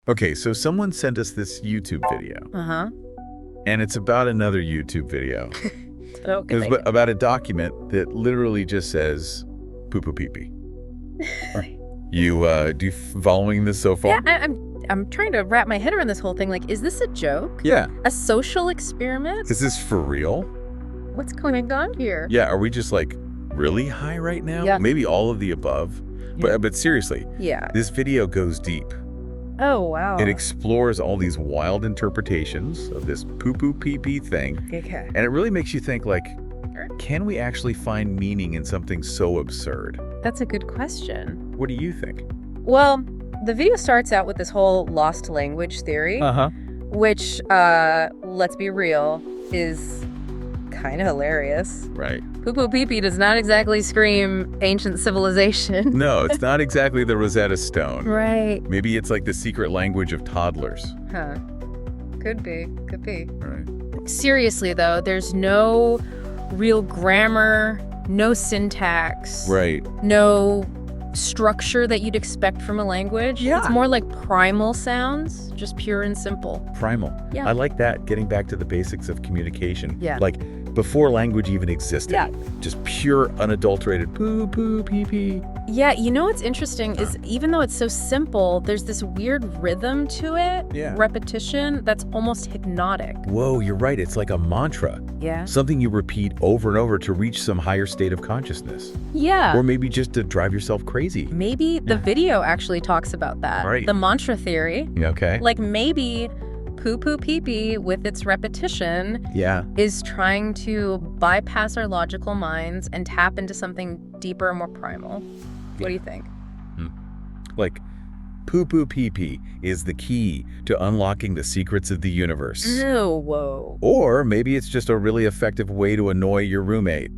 Okay, so someone sent us this YouTube video. Uh-huh. And it's about another YouTube video. Okay. It's about a document that literally just says, Poopoo Peepee. Do you following this so far? Yeah, I'm trying to wrap my head around this whole thing. Like, is this a joke? Yeah. A social experiment? Is this for real? What's going on here? Yeah, are we just like really high right now? Yeah. Maybe all of the above. Yeah. But seriously, Yeah. this video goes deep. Oh, wow. It explores all these wild interpretations of this Poopoo Peepee thing. Okay. And it really makes you think, like, can we actually find meaning in something so absurd? That's a good question. What do you think? Well, the video starts out with this whole lost language theory, which, let's be real, is kind of hilarious. Right. Poopoo Peepee does not exactly scream ancient civilization. No, it's not exactly the Rosetta Stone. Right. Maybe it's like the secret language of toddlers. Huh. Could be. Could be. Right. Seriously, though, there's no real grammar, no syntax. Right. No structure that you'd expect from a language. Yeah. It's more like primal sounds, just pure and simple. Primal. Yeah. I like that, getting back to the basics of communication. Yeah. Like, before language even existed. Yeah. Just pure, unadulterated poo-poo, pee-pee. Yeah, you know what's interesting is even though it's so simple, there's this weird rhythm to it, Yeah. repetition, that's almost hypnotic. Whoa, you're right. It's like a mantra. Yeah. Something you repeat over and over to reach some higher state of consciousness. Yeah. Or maybe just to drive yourself crazy. Maybe the video actually talks about that. Right. The mantra theory. Okay. Like maybe Poopoo Peepee, with its repetition, Yeah. is trying to bypass our logical minds and tap into something deeper and more primal. What do you think? Like, Poopoo Peepee is the key to unlocking the secrets of the universe. Oh, whoa. Or maybe it's just a really effective way to annoy your roommate.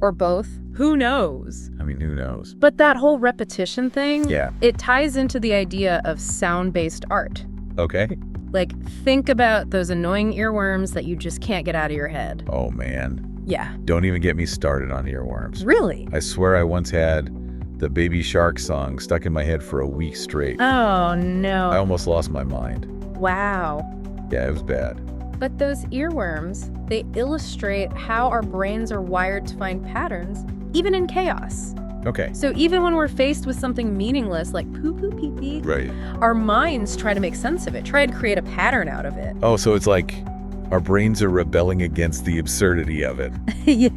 Or both. Who knows? I mean, who knows? But that whole repetition thing, Yeah. it ties into the idea of sound-based art. Okay. Like, think about those annoying earworms that you just can't get out of your head. Oh, man. Yeah. Don't even get me started on earworms. Really? I swear I once had the Baby Shark song stuck in my head for a week straight. Oh, I no. almost lost my mind. Wow. Yeah, it was bad. But those earworms, they illustrate how our brains are wired to find patterns, even in chaos. Okay. So even when we're faced with something meaningless like Poopoo Peepee, Right. our minds try to make sense of it, try to create a pattern out of it. Oh, so it's like our brains are rebelling against the absurdity of it. Yeah.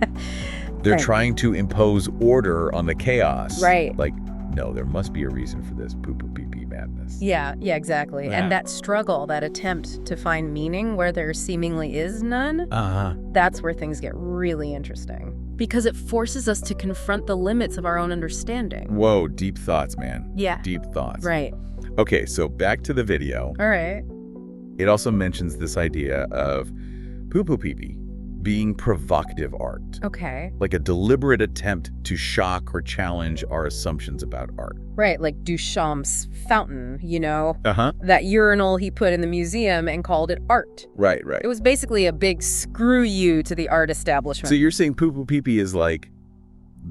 They're Right. trying to impose order on the chaos. Right. Like, no, there must be a reason for this Poopoo Peepee madness. Yeah, exactly. Yeah. And that struggle, that attempt to find meaning where there seemingly is none, Uh-huh. that's where things get really interesting. Because it forces us to confront the limits of our own understanding. Whoa, deep thoughts, man. Yeah. Deep thoughts. Right. Okay, so back to the video. All right. It also mentions this idea of Poopoo Peepee being provocative art. Okay. Like a deliberate attempt to shock or challenge our assumptions about art. Right, like Duchamp's fountain, you know? Uh-huh. That urinal he put in the museum and called it art. Right. It was basically a big screw you to the art establishment. So you're saying Poopoo Peepee is like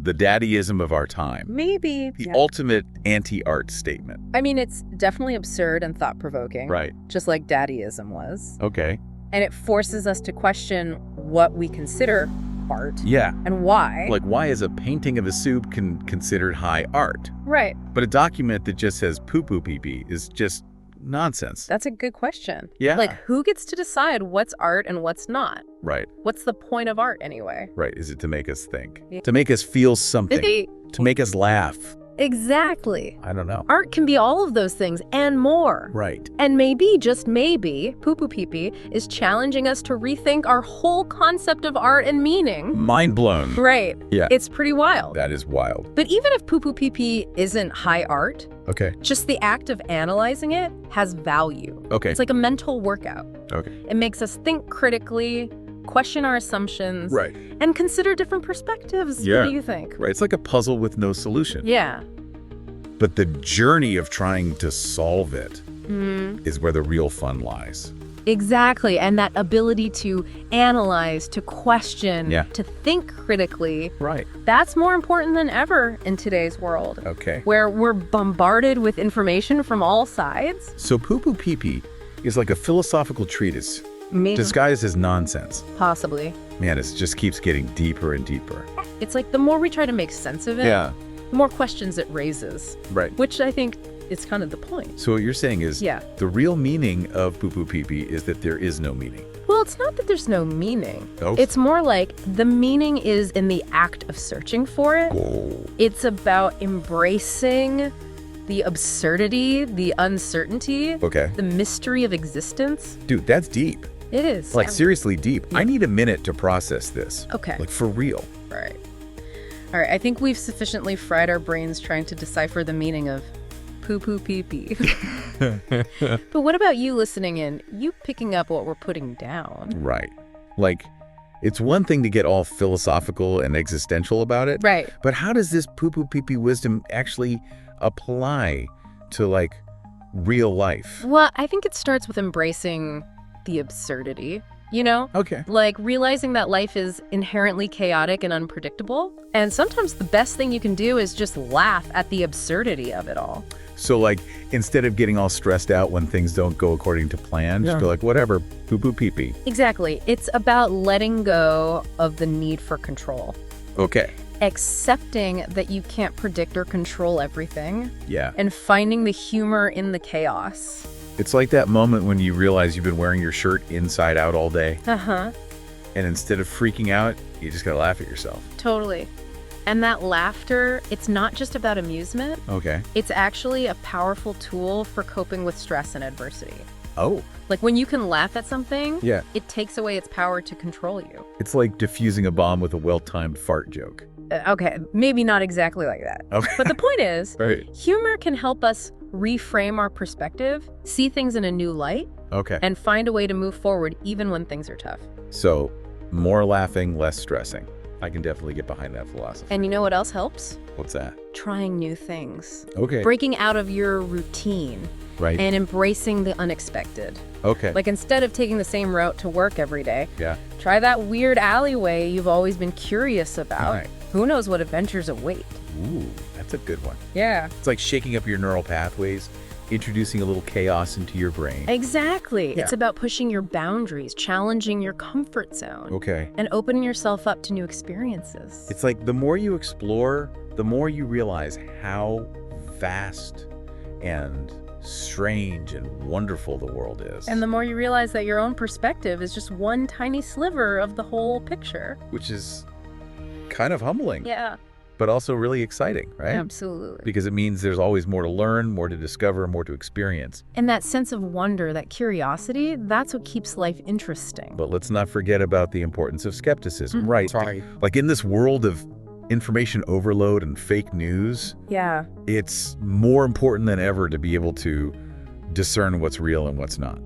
the daddyism of our time. Maybe. The Yeah. ultimate anti-art statement. I mean, it's definitely absurd and thought-provoking. Right. Just like daddyism was. Okay. And it forces us to question what we consider art Yeah. and why. Like, why is a painting of a soup considered high art? Right. But a document that just says Poopoo Peepee is just nonsense. That's a good question. Yeah. Like, who gets to decide what's art and what's not? Right. What's the point of art anyway? Right. Is it to make us think? Yeah. To make us feel something? To make us laugh? Exactly. I don't know. Art can be all of those things and more. Right. And maybe, just maybe, Poopoo Peepee is challenging us to rethink our whole concept of art and meaning. Mind blown. Right. Yeah. It's pretty wild. That is wild. But even if Poopoo Peepee isn't high art, Okay. just the act of analyzing it has value. Okay. It's like a mental workout. Okay. It makes us think critically, question our assumptions, Right. and consider different perspectives. Yeah. What do you think? Right. It's like a puzzle with no solution. Yeah. But the journey of trying to solve it Mm. is where the real fun lies. Exactly. And that ability to analyze, to question, Yeah. to think critically. Right. That's more important than ever in today's world. Okay. Where we're bombarded with information from all sides. So Poopoo Peepee is like a philosophical treatise disguised as nonsense. Possibly. Man, it just keeps getting deeper and deeper. It's like the more we try to make sense of it, the more questions it raises. Right. Which I think is kind of the point. So what you're saying is the real meaning of Poopoo Peepee is that there is no meaning. Well, it's not that there's no meaning. Oh. It's more like the meaning is in the act of searching for it. Whoa. It's about embracing the absurdity, the uncertainty, the mystery of existence. Dude, that's deep. It is. Like, seriously deep. I need a minute to process this. Okay. Like, for real. Right. All right, I think we've sufficiently fried our brains trying to decipher the meaning of Poopoo Peepee. But what about you listening in? You picking up what we're putting down. Right. Like, it's one thing to get all philosophical and existential about it. Right. But how does this Poopoo Peepee wisdom actually apply to, like, real life? Well, I think it starts with embracing the absurdity, you know? Okay. Like realizing that life is inherently chaotic and unpredictable. And sometimes the best thing you can do is just laugh at the absurdity of it all. So, like, instead of getting all stressed out when things don't go according to plan, just go like, whatever, Poopoo Peepee. Exactly. It's about letting go of the need for control. Okay. Accepting that you can't predict or control everything. Yeah. And finding the humor in the chaos. It's like that moment when you realize you've been wearing your shirt inside out all day. Uh-huh. And instead of freaking out, you just gotta laugh at yourself. Totally. And that laughter, it's not just about amusement. Okay. It's actually a powerful tool for coping with stress and adversity. Oh. Like when you can laugh at something, Yeah. it takes away its power to control you. It's like diffusing a bomb with a well-timed fart joke. Okay, maybe not exactly like that. Okay. But the point is, Right. humor can help us reframe our perspective, see things in a new light, Okay. and find a way to move forward even when things are tough. So, more laughing, less stressing. I can definitely get behind that philosophy. And you know what else helps? What's that? Trying new things. Okay. Breaking out of your routine. Right. And embracing the unexpected. Okay. Like instead of taking the same route to work every day, Yeah. try that weird alleyway you've always been curious about. Right. Who knows what adventures await? Ooh, that's a good one. Yeah. It's like shaking up your neural pathways, introducing a little chaos into your brain. Exactly. Yeah. It's about pushing your boundaries, challenging your comfort zone. Okay. And opening yourself up to new experiences. It's like the more you explore, the more you realize how vast and strange and wonderful the world is. And the more you realize that your own perspective is just one tiny sliver of the whole picture. Which is kind of humbling. Yeah. But also really exciting, right? Absolutely. Because it means there's always more to learn, more to discover, more to experience. And that sense of wonder, that curiosity, that's what keeps life interesting. But let's not forget about the importance of skepticism. Right. Sorry. Like in this world of information overload and fake news, Yeah. it's more important than ever to be able to discern what's real and what's not.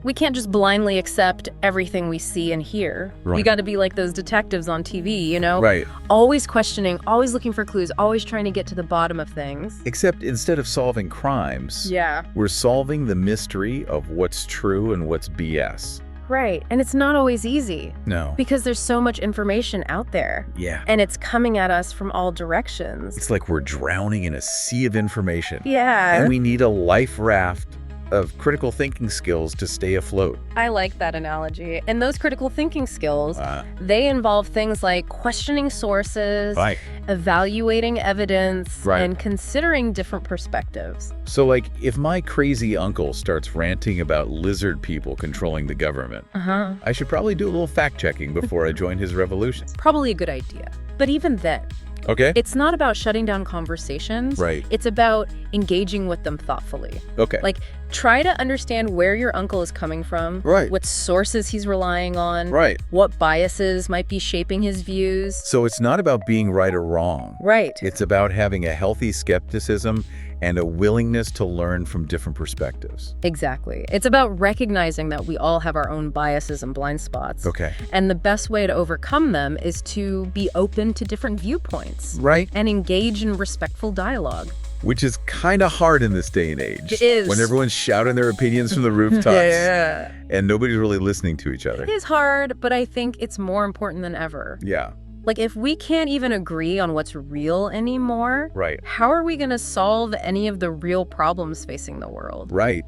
We can't just blindly accept everything we see and hear. Right. We got to be like those detectives on TV, you know? Right. Always questioning, always looking for clues, always trying to get to the bottom of things. Except instead of solving crimes, Yeah. we're solving the mystery of what's true and what's BS. Right. And it's not always easy No. because there's so much information out there. Yeah. And it's coming at us from all directions. It's like we're drowning in a sea of information. Yeah. And we need a life raft of critical thinking skills to stay afloat. I like that analogy. And those critical thinking skills, they involve things like questioning sources, Right. evaluating evidence, Right. and considering different perspectives. So, like, if my crazy uncle starts ranting about lizard people controlling the government, I should probably do a little fact-checking before I join his revolution. Probably a good idea. But even then, Okay? it's not about shutting down conversations. Right. It's about engaging with them thoughtfully. Okay. Like, try to understand where your uncle is coming from. Right. What sources he's relying on. Right. What biases might be shaping his views. So it's not about being right or wrong. Right. It's about having a healthy skepticism and a willingness to learn from different perspectives. Exactly. It's about recognizing that we all have our own biases and blind spots. Okay. And the best way to overcome them is to be open to different viewpoints. Right. And engage in respectful dialogue. Which is kind of hard in this day and age. It is. When everyone's shouting their opinions from the rooftops. Yeah. And nobody's really listening to each other. It is hard, but I think it's more important than ever. Yeah. Like, if we can't even agree on what's real anymore, Right. how are we going to solve any of the real problems facing the world? Right.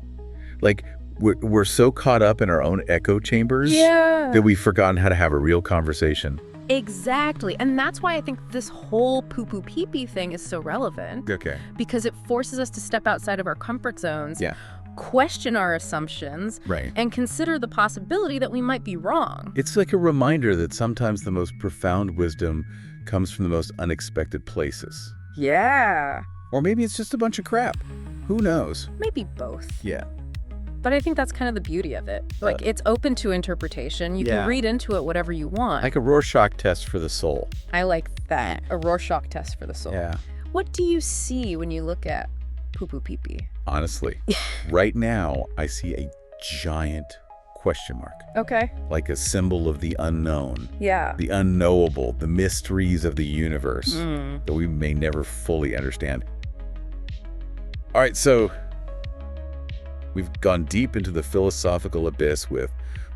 Like, we're so caught up in our own echo chambers Yeah. that we've forgotten how to have a real conversation. Exactly. And that's why I think this whole Poopoo Peepee thing is so relevant. Okay. Because it forces us to step outside of our comfort zones, Yeah. question our assumptions, Right. and consider the possibility that we might be wrong. It's like a reminder that sometimes the most profound wisdom comes from the most unexpected places. Yeah. Or maybe it's just a bunch of crap. Who knows? Maybe both. Yeah. But I think that's kind of the beauty of it. Like, it's open to interpretation. You Yeah. can read into it whatever you want. Like a Rorschach test for the soul. I like that. A Rorschach test for the soul. Yeah. What do you see when you look at Poopoo Peepee? Honestly, right now I see a giant question mark. Okay. Like a symbol of the unknown, Yeah. the unknowable, the mysteries of the universe that we may never fully understand. All right, so we've gone deep into the philosophical abyss with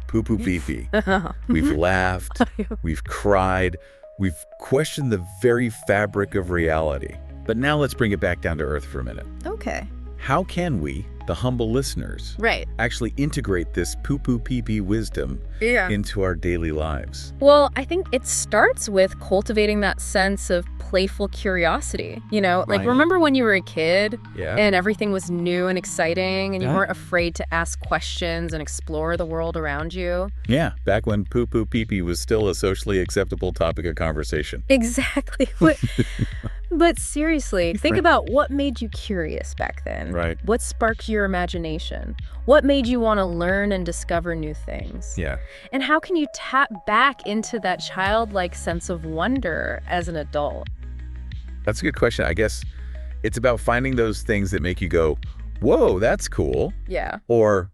Poopoo Peepee. We've laughed, we've cried, we've questioned the very fabric of reality. But now let's bring it back down to earth for a minute. Okay. How can we, the humble listeners, Right. actually integrate this Poopoo Peepee wisdom into our daily lives? Well, I think it starts with cultivating that sense of playful curiosity. You know, like, Right. remember when you were a kid Yeah. and everything was new and exciting and you Yeah. weren't afraid to ask questions and explore the world around you? Yeah, back when Poopoo Peepee was still a socially acceptable topic of conversation. Exactly. But seriously, think about what made you curious back then. Right. What sparked your imagination? What made you want to learn and discover new things? Yeah. And how can you tap back into that childlike sense of wonder as an adult? That's a good question. I guess it's about finding those things that make you go, whoa, that's cool. Yeah. Or,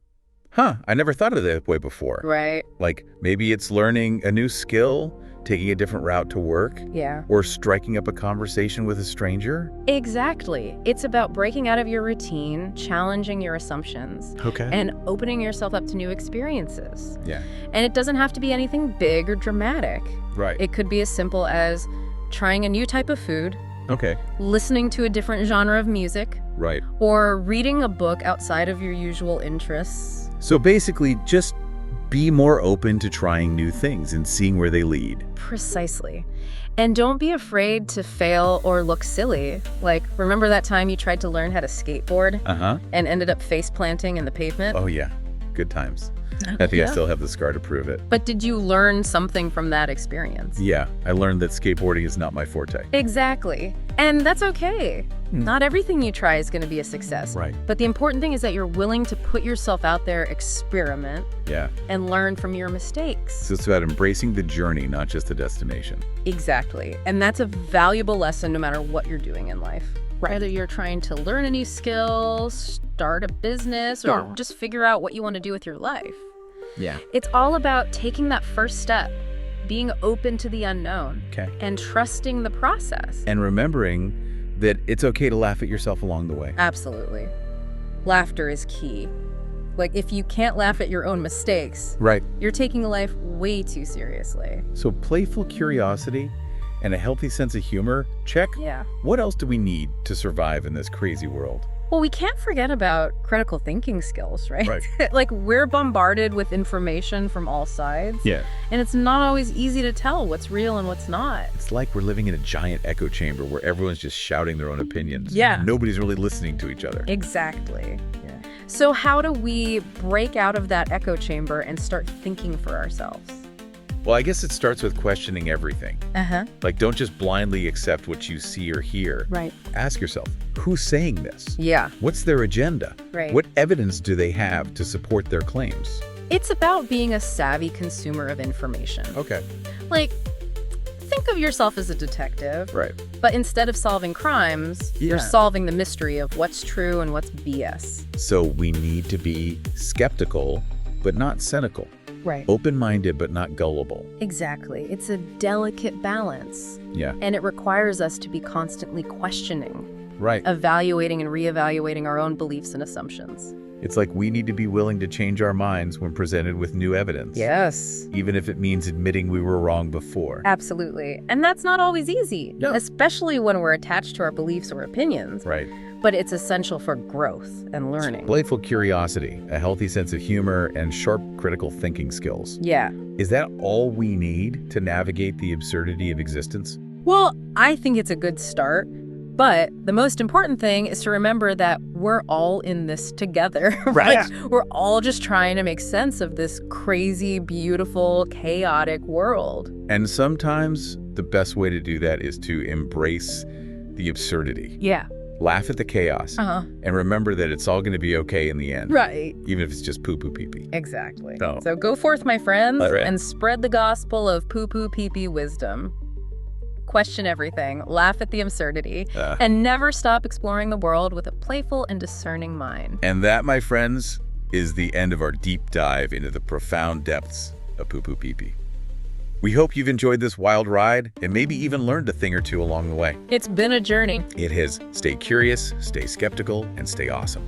huh, I never thought of it that way before. Right. Like maybe it's learning a new skill, taking a different route to work, Yeah. or striking up a conversation with a stranger. Exactly. It's about breaking out of your routine, challenging your assumptions, Okay. and opening yourself up to new experiences. Yeah. And it doesn't have to be anything big or dramatic. Right. It could be as simple as trying a new type of food, Okay. listening to a different genre of music, Right. or reading a book outside of your usual interests. So basically, just be more open to trying new things and seeing where they lead. Precisely. And don't be afraid to fail or look silly. Like, remember that time you tried to learn how to skateboard Uh-huh. and ended up face planting in the pavement? Oh, yeah. Good times. I think I still have the scar to prove it. But did you learn something from that experience? Yeah, I learned that skateboarding is not my forte. Exactly. And that's okay. Not everything you try is going to be a success. Right. But the important thing is that you're willing to put yourself out there, experiment, Yeah. and learn from your mistakes. So it's about embracing the journey, not just the destination. Exactly. And that's a valuable lesson no matter what you're doing in life. Whether you're trying to learn a new skill, start a business, or just figure out what you want to do with your life. Yeah. It's all about taking that first step, being open to the unknown, Okay. and trusting the process. And remembering that it's okay to laugh at yourself along the way. Absolutely. Laughter is key. Like, if you can't laugh at your own mistakes, Right. you're taking life way too seriously. So playful curiosity and a healthy sense of humor, check. Yeah. What else do we need to survive in this crazy world? Well, we can't forget about critical thinking skills, right? Right. Like, we're bombarded with information from all sides. Yeah. And it's not always easy to tell what's real and what's not. It's like we're living in a giant echo chamber where everyone's just shouting their own opinions. Yeah. Nobody's really listening to each other. Exactly. Yeah. So how do we break out of that echo chamber and start thinking for ourselves? Well, I guess it starts with questioning everything. Uh-huh. Like, don't just blindly accept what you see or hear. Right. Ask yourself, who's saying this? Yeah. What's their agenda? Right. What evidence do they have to support their claims? It's about being a savvy consumer of information. Okay. Like, think of yourself as a detective. Right. But instead of solving crimes, you're Yeah. solving the mystery of what's true and what's BS. So we need to be skeptical, but not cynical. Right. Open-minded, but not gullible. Exactly. It's a delicate balance. Yeah. And it requires us to be constantly questioning, Right. evaluating and reevaluating our own beliefs and assumptions. It's like we need to be willing to change our minds when presented with new evidence. Yes. Even if it means admitting we were wrong before. Absolutely. And that's not always easy, No. especially when we're attached to our beliefs or opinions. Right. But it's essential for growth and learning. Playful curiosity, a healthy sense of humor, and sharp critical thinking skills. Yeah. Is that all we need to navigate the absurdity of existence? Well, I think it's a good start. But the most important thing is to remember that we're all in this together. Right. Like, we're all just trying to make sense of this crazy, beautiful, chaotic world. And sometimes the best way to do that is to embrace the absurdity. Yeah. Laugh at the chaos. And remember that it's all going to be okay in the end. Right. Even if it's just Poopoo Peepee. Exactly. Oh. So go forth, my friends, All right. and spread the gospel of Poopoo Peepee wisdom. Question everything, laugh at the absurdity, and never stop exploring the world with a playful and discerning mind. And that, my friends, is the end of our deep dive into the profound depths of Poopoo Peepee. We hope you've enjoyed this wild ride and maybe even learned a thing or two along the way. It's been a journey. It has. Stay curious, stay skeptical, and stay awesome.